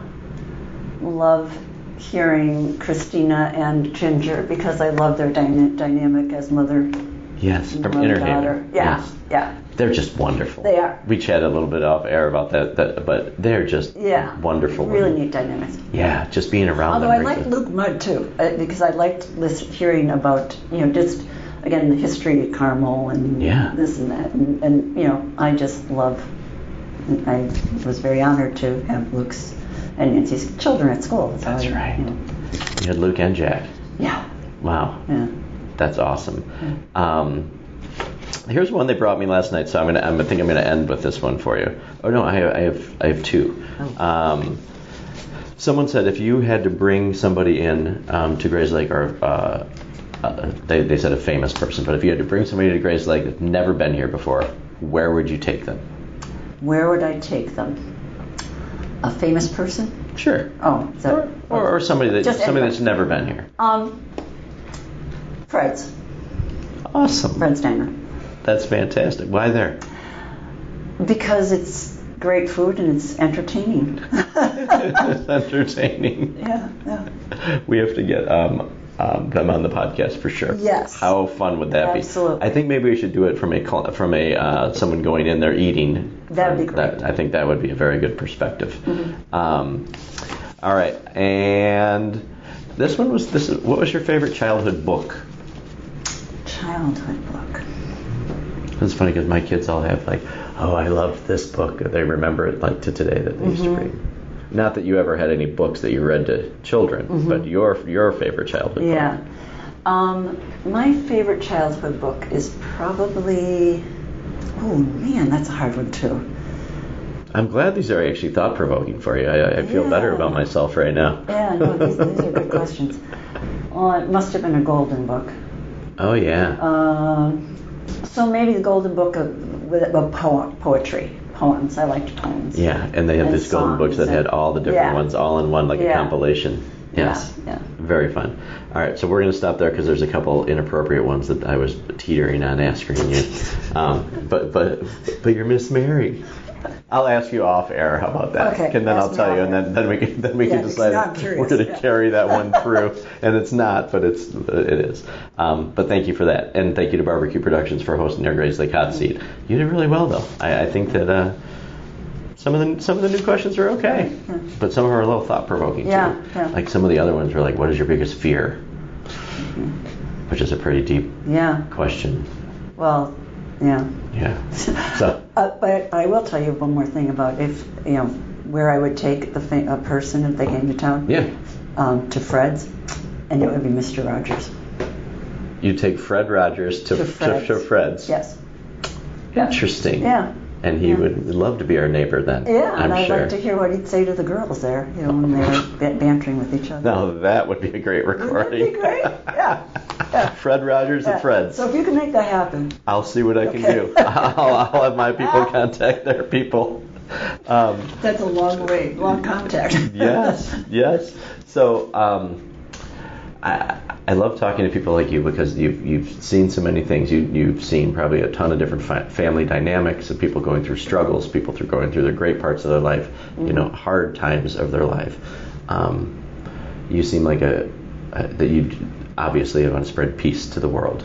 love hearing Christina and Ginger because I love their dynamic as mother. Yes, from daughter. Entertainment. Yeah, Yes. yeah. They're just wonderful. They are. We chatted a little bit off air about that, but they're just wonderful. Really neat dynamics. Yeah, just being around Although them. I liked Luke Mudd too, because I liked hearing about just again the history of Carmel and this and that, and I just love. I was very honored to have Luke's and Nancy's children at school. So That's right. You had Luke and Jack. Yeah. Wow. Yeah. That's awesome. Here's one they brought me last night, so I think I'm gonna end with this one for you. Oh no, I have two. Oh. Someone said if you had to bring somebody in to Grayslake, or they said a famous person, but if you had to bring somebody to Grayslake that's never been here before, where would you take them? Where would I take them? A famous person? Sure. Oh, or somebody that's never been here. Fred's. Awesome. Fred's Diner. That's fantastic. Why there? Because it's great food and it's entertaining. It's entertaining. Yeah. We have to get them on the podcast for sure. Yes. How fun would that be? Absolutely. I think maybe we should do it from a someone going in there eating. That would be great. I think that would be a very good perspective. Mm-hmm. All right, and what was your favorite childhood book? Childhood book. It's funny because my kids all have I loved this book. They remember it to today that they used to read. Not that you ever had any books that you read to children, but your favorite childhood book. Yeah. My favorite childhood book is probably. Oh man, that's a hard one too. I'm glad these are actually thought-provoking for you. I feel better about myself right now. Yeah, no, these are good questions. Well, it must have been a golden book. Oh yeah. So maybe the golden book of poetry, poems. I liked poems. Yeah, and they have these golden books that had all the different ones all in one, like a compilation. Yes. Yeah. Very fun. All right, so we're going to stop there because there's a couple inappropriate ones that I was teetering on asking you. But you're Miss Mary. I'll ask you off air. How about that? Okay. And then I'll tell you, and then we can decide if we're going to carry that one through. And it's not, but it is. But thank you for that, and thank you to Barbecue Productions for hosting their Grayslake Hot Seat. You did really well, though. I think that some of the new questions are okay, but some of them are a little thought provoking too. Yeah. Like some of the other ones were like, "What is your biggest fear?" Which is a pretty deep question. Well, yeah. Yeah. So. But I will tell you one more thing about where I would take a person if they came to town. Yeah. To Fred's, and it would be Mr. Rogers. You take Fred Rogers to Fred's. Yes. Interesting. Yeah. And he would love to be our neighbor then. Yeah, I'm and I'd sure. like to hear what he'd say to the girls there, when they were bantering with each other. Now that would be a great recording. That'd be great. Yeah. Fred Rogers and Fred. So if you can make that happen. I'll see what I can do. I'll have my people contact their people. That's a long contact. Yes. So I love talking to people like you because you've seen so many things. You've seen probably a ton of different family dynamics of people going through struggles, people going through the great parts of their life, hard times of their life. You seem like that you obviously want to spread peace to the world.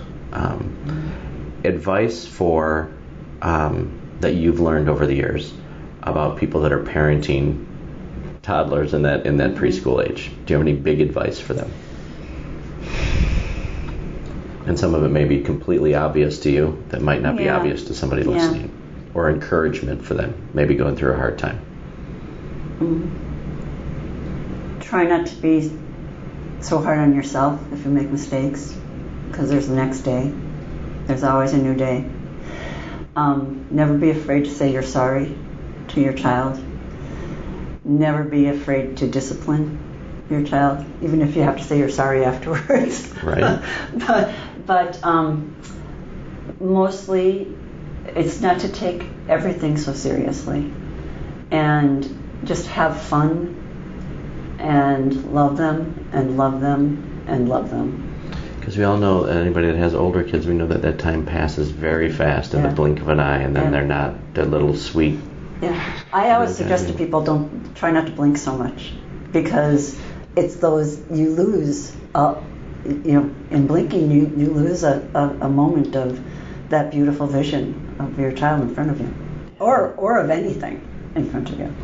Advice for that you've learned over the years about people that are parenting toddlers in that preschool age. Do you have any big advice for them? And some of it may be completely obvious to you that might not be obvious to somebody listening. Or encouragement for them, maybe going through a hard time. Try not to be so hard on yourself if you make mistakes, because there's the next day. There's always a new day. Never be afraid to say you're sorry to your child. Never be afraid to discipline your child, even if you have to say you're sorry afterwards. Right. but mostly it's not to take everything so seriously, and just have fun and love them and love them and love them. Because we all know, anybody that has older kids, we know that time passes very fast in the blink of an eye, and then they're little sweet. Yeah, I always suggest to people, try not to blink so much, because it's those you lose. In blinking, you lose a moment of that beautiful vision of your child in front of you, or of anything in front of you.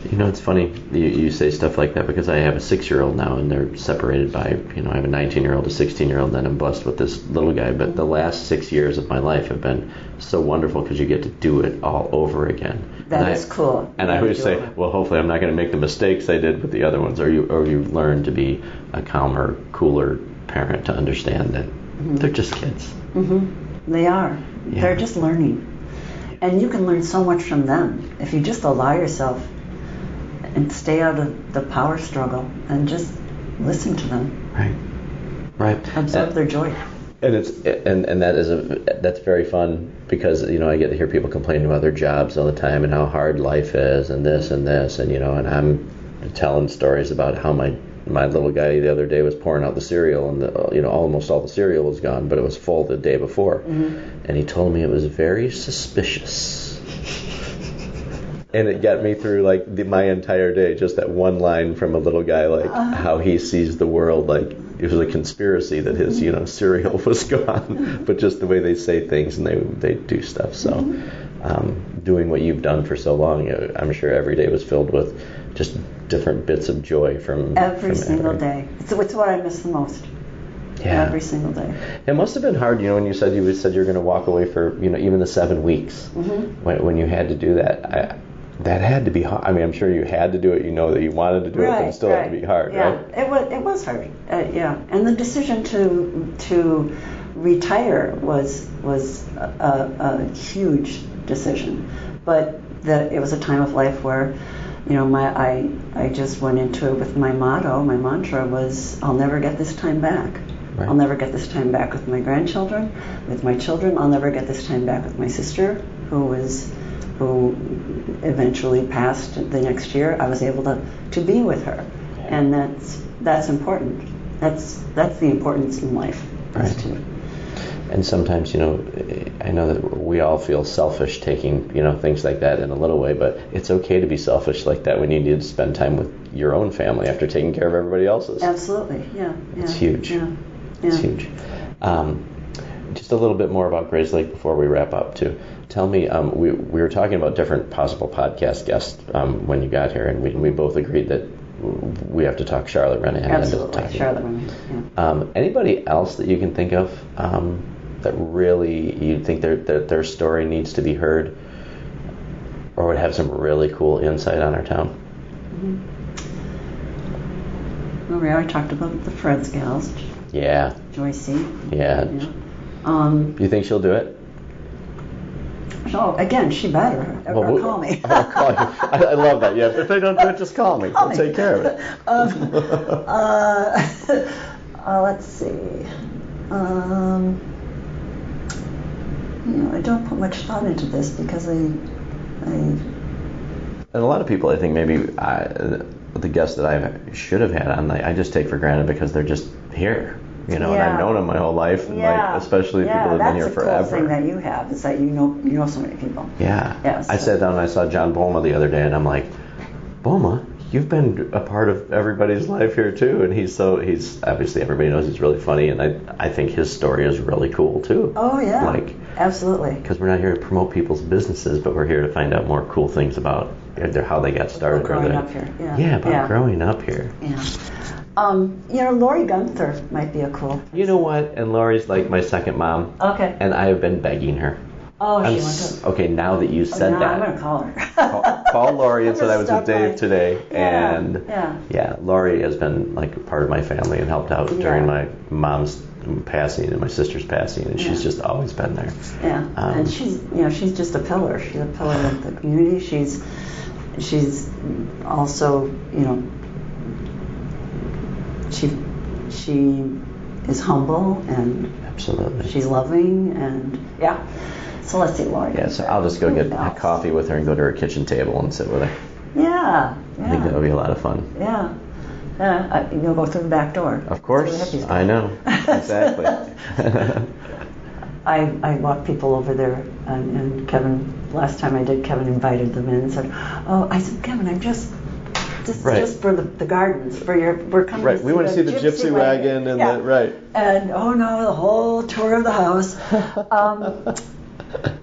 It's funny you say stuff like that, because I have a 6-year-old now, and they're separated by, I have a 19-year-old, a 16-year-old, and then I'm blessed with this little guy. But the last 6 years of my life have been so wonderful because you get to do it all over again. That is cool. And I always say, well, hopefully I'm not going to make the mistakes I did with the other ones, or you learn to be a calmer, cooler parent to understand that they're just kids. They are. Yeah. They're just learning. And you can learn so much from them if you just allow yourself and stay out of the power struggle and just listen to them. Right. Observe their joy. And that's very fun, because I get to hear people complaining about their jobs all the time and how hard life is and this and and I'm telling stories about how my little guy the other day was pouring out the cereal, and almost all the cereal was gone, but it was full the day before, and he told me it was very suspicious. And it got me through my entire day, just that one line from a little guy, how he sees the world, it was a conspiracy that his cereal was gone, but just the way they say things and they do stuff. So doing what you've done for so long, I'm sure every day was filled with just different bits of joy from every single day. It's what I miss the most. Yeah. Every single day. It must have been hard, when you said you're going to walk away for even the 7 weeks when you had to do that. That had to be hard. I'm sure you had to do it. That you wanted to do it, but it still had to be hard, right? It was hard. And the decision to retire was a huge decision, but it was a time of life where, I just went into it with my motto. My mantra was, I'll never get this time back. Right. I'll never get this time back with my grandchildren, with my children. I'll never get this time back with my sister, who eventually passed the next year. I was able to be with her, and that's important. That's the importance in life. Right. And sometimes, I know that we all feel selfish taking, things like that in a little way, but it's okay to be selfish like that when you need to spend time with your own family after taking care of everybody else's. Absolutely, yeah. It's huge. Yeah. It's huge. Just a little bit more about Grayslake before we wrap up, too. Tell me, we were talking about different possible podcast guests when you got here, and we both agreed that we have to talk Charlotte Renahan. Absolutely, Charlotte Renahan. Yeah. Anybody else that you can think of that really you think their story needs to be heard, or would have some really cool insight on our town? Well, we already talked about the Fred's gals. Yeah. Joycey. Yeah. You think she'll do it? no, again, she better. Or call me. I'll call you. I love that. Yeah, if they don't do it, just call me. I'll take care of it. Let's see. I don't put much thought into this because And a lot of people, I think, maybe the guests that I should have had on, I just take for granted because they're just here. And I've known them my whole life, and especially people who've been here forever. That's the cool thing that you have, is that you know so many people. Yeah. Yes. I sat down and I saw John Boma the other day, and I'm like, Boma, you've been a part of everybody's life here too. And he's obviously everybody knows he's really funny, and I think his story is really cool too. Oh yeah. Absolutely. Because we're not here to promote people's businesses, but we're here to find out more cool things about how they got started. Growing up here. Growing up here. Yeah. Lori Gunther might be a cool person. You know what? And Lori's like my second mom. Okay. And I have been begging her. Oh, she wants to. Okay, now that you said that. I'm going to call her. Call Lori and said I was with Dave today. Yeah, and Lori has been like part of my family and helped out during my mom's passing and my sister's passing, and she's just always been there. Yeah. And she's just a pillar. She's a pillar of the community. She's also, she is humble, and absolutely she's loving, and so let's see, Lori. Yeah, so I'll just go get a coffee with her and go to her kitchen table and sit with her. Yeah. I think that would be a lot of fun. Yeah. You'll go through the back door. Of course. I know. Exactly. I walked people over there, and Kevin, last time I did, Kevin invited them in and said, I said, Kevin, I'm just for the gardens, we're coming to see we want to see the gypsy wagon and and the whole tour of the house.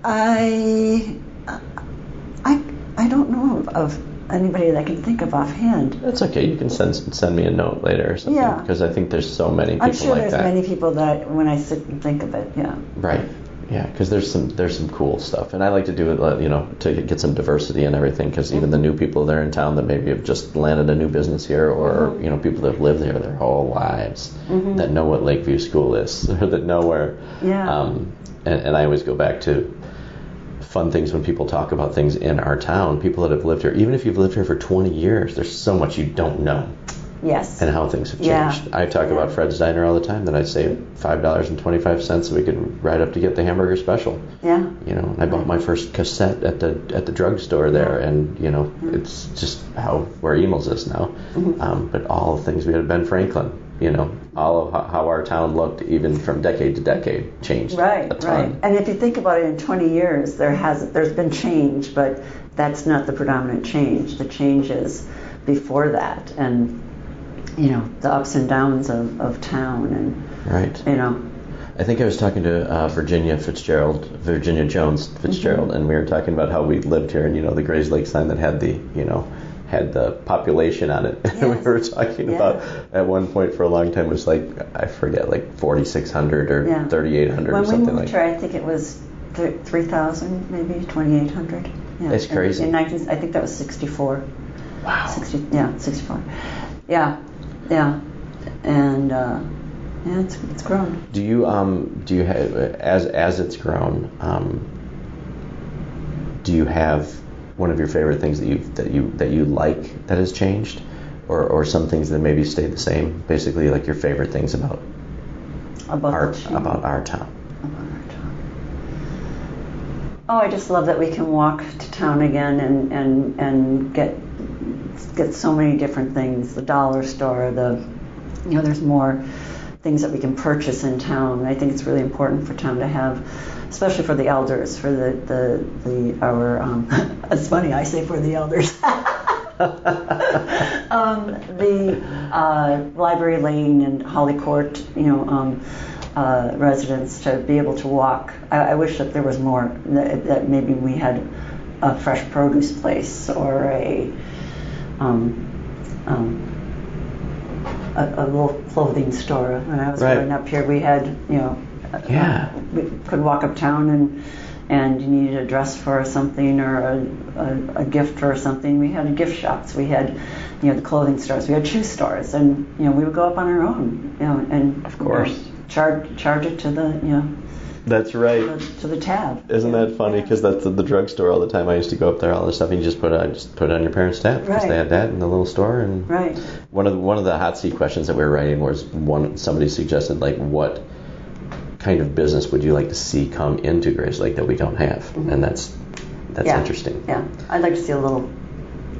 I don't know of anybody that I can think of offhand. That's okay. You can send me a note later or something. Yeah. Because I think there's so many people like that. I'm sure there's many people that when I sit and think of it, Right. Yeah, because there's some cool stuff, and I like to do it, to get some diversity and everything. Because even the new people that are in town that maybe have just landed a new business here, or people that have lived here their whole lives, that know what Lakeview School is, or that know where. Yeah. And I always go back to fun things when people talk about things in our town. People that have lived here, even if you've lived here for 20 years, there's so much you don't know. Yes. And how things have changed. Yeah. I talk about Fred's Diner all the time, that I saved $5.25 so we could ride up to get the hamburger special. Yeah. And I bought my first cassette at the drugstore there, and it's just where Emil's is now. But all the things we had, Ben Franklin, all of how our town looked, even from decade to decade, changed a ton. Right. And if you think about it, in 20 years, there's been change, but that's not the predominant change. The change is before that, and the ups and downs of town, and right. I think I was talking to Virginia Jones Fitzgerald, and we were talking about how we lived here, and the Grayslake sign that had the had the population on it. Yes. And we were talking about at one point for a long time it was like, I forget, like 4,600 or 3,800 or something like that. When we moved here, I think it was 3,000, maybe 2,800. Yeah. It's crazy. I think that was 64. Wow. 64. Yeah. And it's grown. Do you have, as it's grown, do you have one of your favorite things that you like that has changed, or some things that maybe stayed the same? Basically, like your favorite things about our town. Oh, I just love that we can walk to town again and get so many different things. The dollar store, there's more things that we can purchase in town. I think it's really important for town to have, especially for the elders, for our it's funny, I say for the elders. The Library Lane and Holly Court, residents to be able to walk. I wish that there was more, that maybe we had a fresh produce place or a little clothing store. When I was growing up here, we had, we could walk uptown and you needed a dress for something or a gift for something. We had gift shops. We had, the clothing stores. We had shoe stores, and we would go up on our own, and of course charge it to the, That's right. to the tab. Isn't that funny? Because that's the drugstore all the time. I used to go up there all the stuff, and you just put it on your parents' tab because they had that in the little store. And right. One of the hot seat questions that we were writing was somebody suggested, like, what kind of business would you like to see come into Grayslake that we don't have? Mm-hmm. And that's interesting. Yeah, I'd like to see a little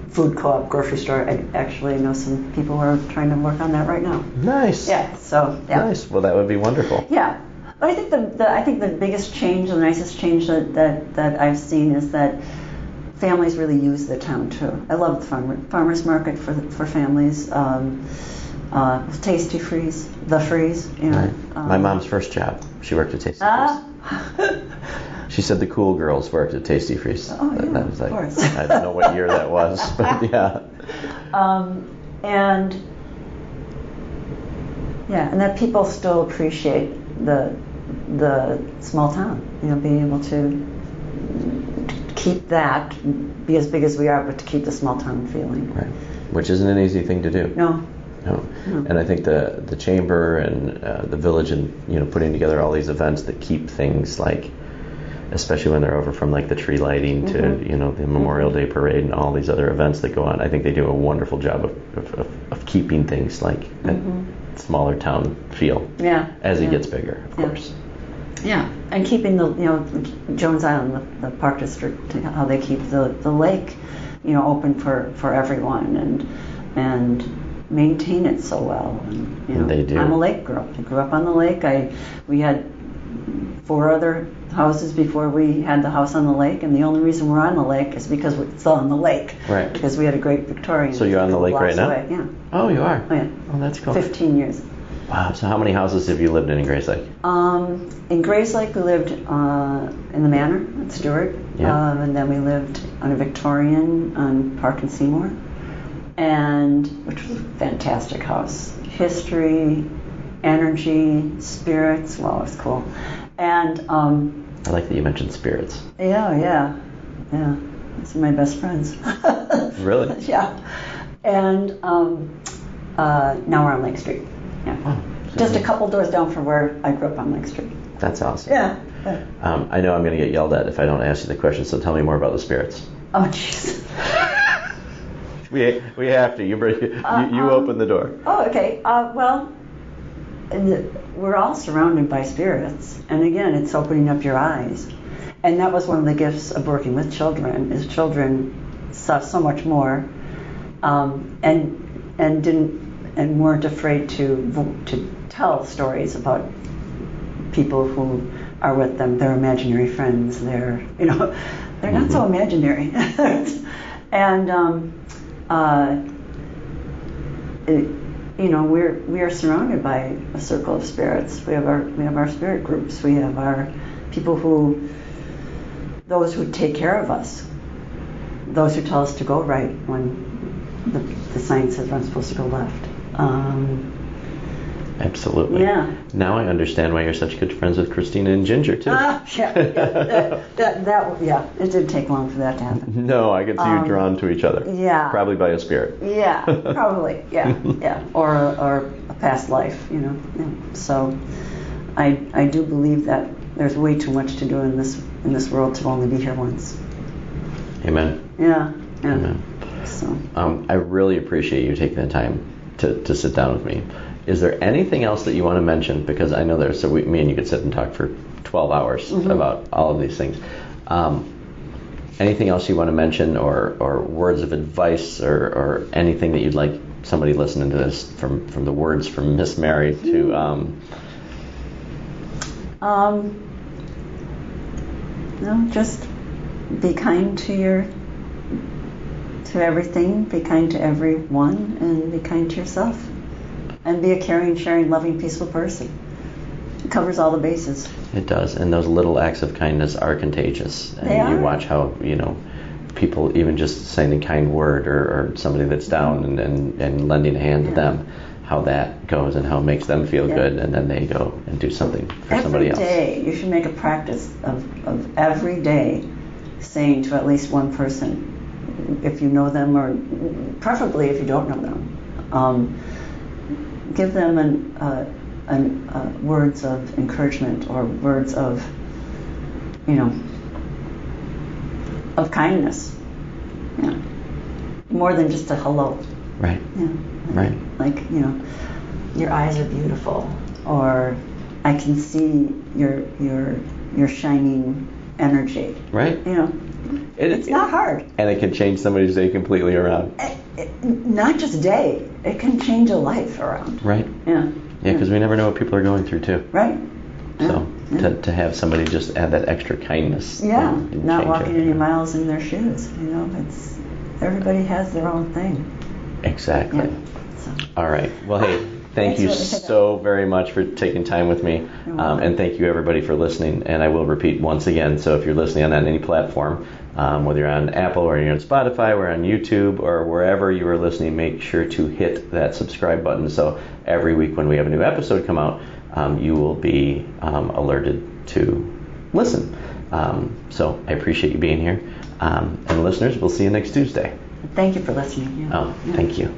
food co-op grocery store. I actually know some people who are trying to work on that right now. Nice. Yeah. So yeah. Nice. Well, that would be wonderful. Yeah. But I think the biggest change, the nicest change that I've seen is that families really use the town too. I love the farmers market for families. Tasty Freeze, the Freeze. You know. Right. My mom's first job, she worked at Tasty Freeze. She said the cool girls worked at Tasty Freeze. Oh yeah, that was like, of course. I don't know what year that was, but yeah. And that people still appreciate the small town. You know, being able to keep that, be as big as we are, but to keep the small town feeling. Right. Which isn't an easy thing to do. No. And I think the chamber and the village and putting together all these events that keep things like, especially when they're over from like the tree lighting to the Memorial Day parade and all these other events that go on. I think they do a wonderful job of keeping things like a smaller town feel. Yeah. As it gets bigger, of course. Yeah, and keeping the Jones Island, the Park District, how they keep the lake, open for everyone and maintain it so well. And, they do. I'm a lake girl. I grew up on the lake. We had 4 other houses before we had the house on the lake, and the only reason we're on the lake is because we're still on the lake. Right. Because we had a great Victorian. So you're on the lake right now? Away. Yeah. Oh, you are? Oh, yeah. Oh, that's cool. 15 years. Wow. So how many houses have you lived in Grayslake? In Grayslake, we lived in the Manor at Stewart, and then we lived on a Victorian on Park and Seymour, which was a fantastic house. History, energy, spirits. Wow, it's cool. And I like that you mentioned spirits. Yeah. Those are my best friends. Really? Yeah. And now we're on Lake Street. Yeah. Oh, just a couple doors down from where I grew up on Lake Street. That's awesome. Yeah. I know I'm going to get yelled at if I don't ask you the question, so tell me more about the spirits. Oh, jeez. we have to. You open the door. Oh, okay. Well, we're all surrounded by spirits, and again, it's opening up your eyes. And that was one of the gifts of working with children. Is children saw so much more, and weren't afraid to tell stories about people who are with them, their imaginary friends. They're not so imaginary, and we are surrounded by a circle of spirits. We have our spirit groups. We have our people those who take care of us, those who tell us to go right when the sign says we're supposed to go left. Absolutely. Yeah. Now I understand why you're such good friends with Christina and Ginger too. Yeah. It didn't take long for that to happen. No, I could see you drawn to each other. Yeah. Probably by a spirit. Yeah, probably. Yeah. Or a past life, Yeah. So I do believe that there's way too much to do in this world to only be here once. Amen. Yeah. Amen. So I really appreciate you taking the time to sit down with me. Is there anything else that you want to mention? Because I know me and you could sit and talk for 12 hours about all of these things. Anything else you want to mention, or words of advice, or anything that you'd like somebody listening to this from the words from Miss Mary to no, just be kind to everything, be kind to everyone, and be kind to yourself. And be a caring, sharing, loving, peaceful person. It covers all the bases. It does, and those little acts of kindness are contagious. And they are. You watch how, people even just saying a kind word or somebody that's down and lending a hand to them, how that goes and how it makes them feel good, and then they go and do something for somebody else. Every day, you should make a practice of every day saying to at least one person, if you know them, or preferably if you don't know them, give them words of encouragement or words of of kindness. Yeah. More than just a hello. Right. Yeah. Right. Like, your eyes are beautiful, or I can see your shining energy. Right. It's not hard. And it can change somebody's day completely around. Not just day. It can change a life around. Right. Yeah. Yeah, because we never know what people are going through too. Right. So to have somebody just add that extra kindness. Yeah. and Not change walking everything. any miles in their shoes. It's everybody has their own thing. Exactly. Yeah. So. All right. Well, hey, thank you so very much for taking time with me. And thank you, everybody, for listening. And I will repeat once again, so if you're listening on any platform, whether you're on Apple or you're on Spotify or on YouTube or wherever you are listening, make sure to hit that subscribe button. So every week when we have a new episode come out, you will be alerted to listen. So I appreciate you being here. And listeners, we'll see you next Tuesday. Thank you for listening. Yeah. Thank you.